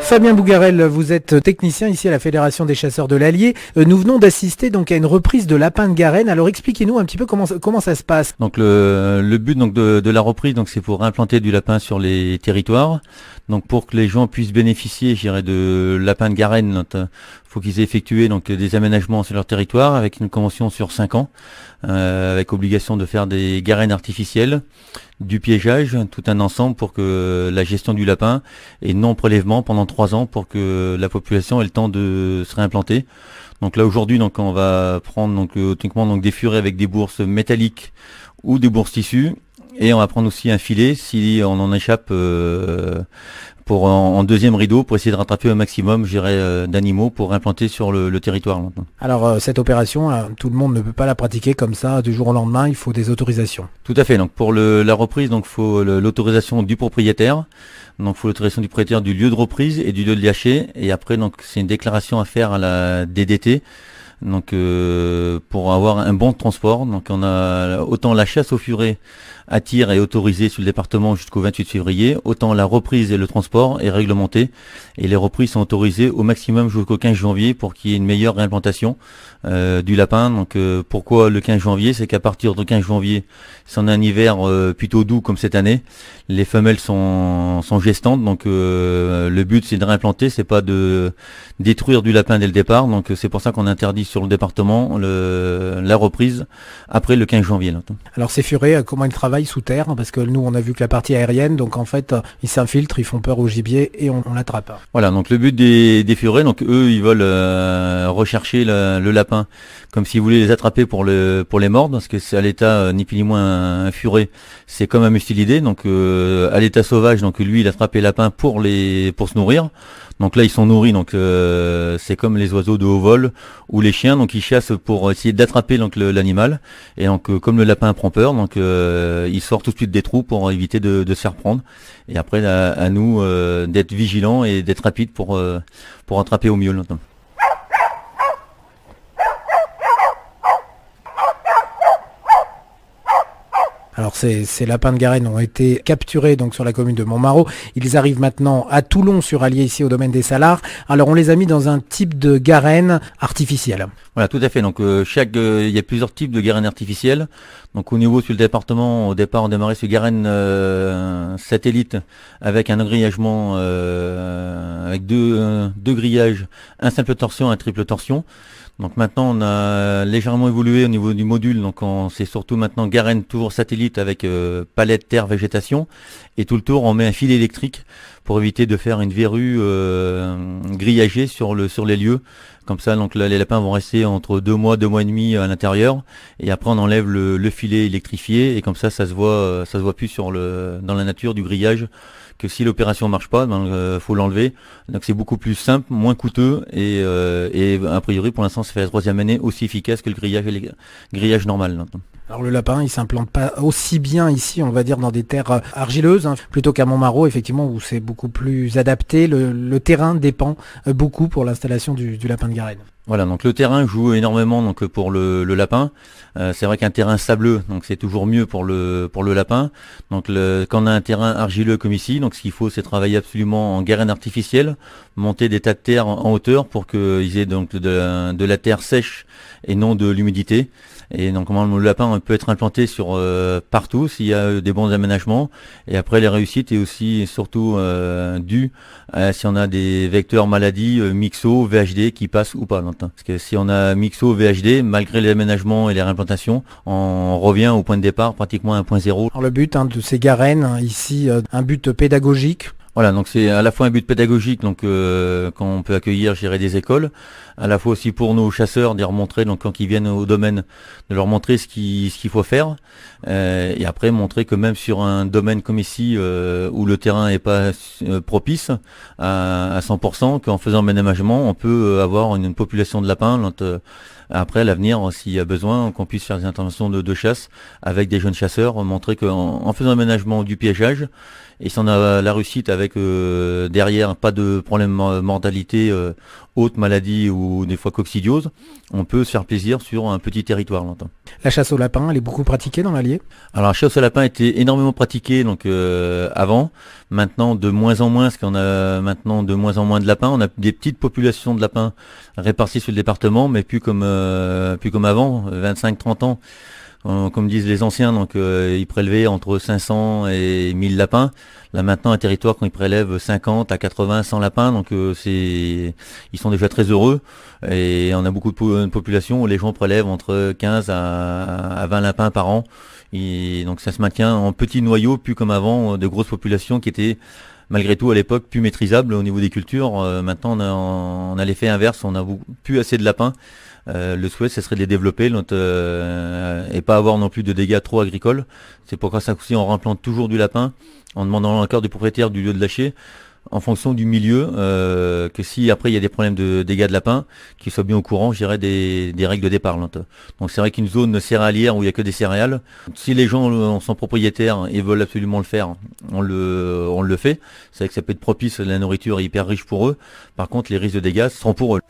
Fabien Bougarel, vous êtes technicien ici à la Fédération des chasseurs de l'Allier. Nous venons d'assister donc à une reprise de lapin de Garenne. Alors expliquez-nous un petit peu comment ça se passe. Donc le but donc de la reprise, donc c'est pour implanter du lapin sur les territoires. Donc pour que les gens puissent bénéficier, je dirais, de lapin de Garenne, faut qu'ils aient effectué donc des aménagements sur leur territoire avec une convention sur 5 ans, avec obligation de faire des garennes artificielles, du piégeage, tout un ensemble pour que la gestion du lapin et non prélèvement pendant 3 ans pour que la population ait le temps de se réimplanter. Donc là aujourd'hui donc on va prendre donc techniquement donc des furets avec des bourses métalliques ou des bourses tissus. Et on va prendre aussi un filet si on en échappe pour en deuxième rideau pour essayer de rattraper un maximum, je dirais, d'animaux pour implanter sur le territoire. Alors cette opération, tout le monde ne peut pas la pratiquer comme ça du jour au lendemain, il faut des autorisations. Tout à fait. Donc pour la reprise, donc faut l'autorisation du propriétaire. Donc faut l'autorisation du propriétaire du lieu de reprise et du lieu de lâcher. Et après donc c'est une déclaration à faire à la DDT. Donc pour avoir un bon transport, donc on a autant la chasse au furet à tir est autorisée sur le département jusqu'au 28 février, autant la reprise et le transport est réglementé et les reprises sont autorisées au maximum jusqu'au 15 janvier pour qu'il y ait une meilleure réimplantation du lapin. Donc pourquoi le 15 janvier? C'est qu'à partir du 15 janvier, si on a un hiver plutôt doux comme cette année, les femelles sont gestantes, donc le but c'est de réimplanter, c'est pas de détruire du lapin dès le départ. Donc c'est pour ça qu'on interdit sur le département la reprise après le 15 janvier. Là. Alors ces furets, comment ils travaillent sous terre? Parce que nous on a vu que la partie aérienne, donc en fait ils s'infiltrent, ils font peur au gibier et on l'attrape. Voilà, donc le but des furets, donc eux ils veulent rechercher le lapin comme s'ils voulaient les attraper pour les mordre, parce que c'est à l'état ni plus ni moins un furet, c'est comme un mustelidé, donc à l'état sauvage, donc lui il attrape les lapins pour se nourrir. Donc là ils sont nourris, donc c'est comme les oiseaux de haut vol ou les chiens, donc ils chassent pour essayer d'attraper donc l'animal. Et donc comme le lapin prend peur, donc il sort tout de suite des trous pour éviter de se faire prendre. Et après à nous d'être vigilants et d'être rapides pour attraper au mieux. Alors ces lapins de Garenne ont été capturés donc sur la commune de Montmarault. Ils arrivent maintenant à Toulon sur Allier, ici au domaine des Salards. Alors on les a mis dans un type de garenne artificielle. Voilà, tout à fait. Donc il y a plusieurs types de garennes artificielles. Donc au niveau sur le département, au départ on démarrait sur garenne satellite avec un grillagement avec deux grillages, un simple torsion, un triple torsion. Donc maintenant on a légèrement évolué au niveau du module, donc c'est surtout maintenant garenne toujours satellite avec palette terre végétation, et tout le tour on met un fil électrique pour éviter de faire une verrue grillagée sur les lieux. Comme ça donc là, les lapins vont rester entre 2 mois et demi à l'intérieur, et après on enlève le filet électrifié, et comme ça se voit plus dans la nature du grillage. Que si l'opération marche pas, faut l'enlever. Donc c'est beaucoup plus simple, moins coûteux et a priori pour l'instant ça fait la 3e année aussi efficace que le grillage normal. Alors le lapin, il s'implante pas aussi bien ici, on va dire, dans des terres argileuses, plutôt qu'à Montmarault, effectivement, où c'est beaucoup plus adapté. Le terrain dépend beaucoup pour l'installation du lapin de Garenne. Voilà, donc le terrain joue énormément donc pour le lapin. C'est vrai qu'un terrain sableux, donc c'est toujours mieux pour le lapin. Donc quand on a un terrain argileux comme ici, donc ce qu'il faut c'est travailler absolument en garenne artificielle, monter des tas de terre en hauteur pour qu'ils aient donc de la terre sèche et non de l'humidité. Et donc le lapin peut être implanté sur partout s'il y a des bons aménagements. Et après les réussites est aussi surtout due si on a des vecteurs maladies mixo, VHD qui passent ou pas. Parce que si on a mixo, VHD, malgré les aménagements et les réimplantations, on revient au point de départ pratiquement à 1.0. Alors le but de ces garennes ici, un but pédagogique. Voilà, donc c'est à la fois un but pédagogique, donc quand on peut accueillir, je dirais, des écoles, à la fois aussi pour nos chasseurs, de leur montrer, donc quand ils viennent au domaine, de leur montrer ce qu'il faut faire, et après montrer que même sur un domaine comme ici, où le terrain n'est pas propice à 100%, qu'en faisant un aménagement, on peut avoir une population de lapins. Après, à l'avenir, s'il y a besoin, qu'on puisse faire des interventions de chasse avec des jeunes chasseurs, montrer qu'en faisant un aménagement du piégeage, et si on a la réussite avec avec derrière pas de problème mortalité, haute maladie ou des fois coccidiose, on peut se faire plaisir sur un petit territoire longtemps. La chasse au lapin, elle est beaucoup pratiquée dans l'Allier? Alors la chasse au lapin était énormément pratiquée donc avant, maintenant de moins en moins, parce qu'on a maintenant de moins en moins de lapins. On a des petites populations de lapins réparties sur le département, mais plus comme avant, 25-30 ans. Comme disent les anciens, donc ils prélevaient entre 500 et 1000 lapins. Là maintenant, un territoire, quand ils prélèvent 50 à 80, 100 lapins, donc ils sont déjà très heureux. Et on a beaucoup de populations où les gens prélèvent entre 15 à 20 lapins par an. Et donc ça se maintient en petits noyaux, plus comme avant, de grosses populations qui étaient malgré tout à l'époque plus maîtrisables au niveau des cultures. Maintenant, on a l'effet inverse, on a plus assez de lapins. Le souhait, ce serait de les développer et pas avoir non plus de dégâts trop agricoles. C'est pourquoi ça aussi on remplante toujours du lapin en demandant encore du propriétaire du lieu de lâcher en fonction du milieu, que si après il y a des problèmes de dégâts de lapin, qu'ils soient bien au courant, je dirais des règles de départ. Donc c'est vrai qu'une zone céréalière où il n'y a que des céréales, si les gens sont propriétaires et veulent absolument le faire, on le fait. C'est vrai que ça peut être propice, la nourriture est hyper riche pour eux. Par contre, les risques de dégâts sont pour eux.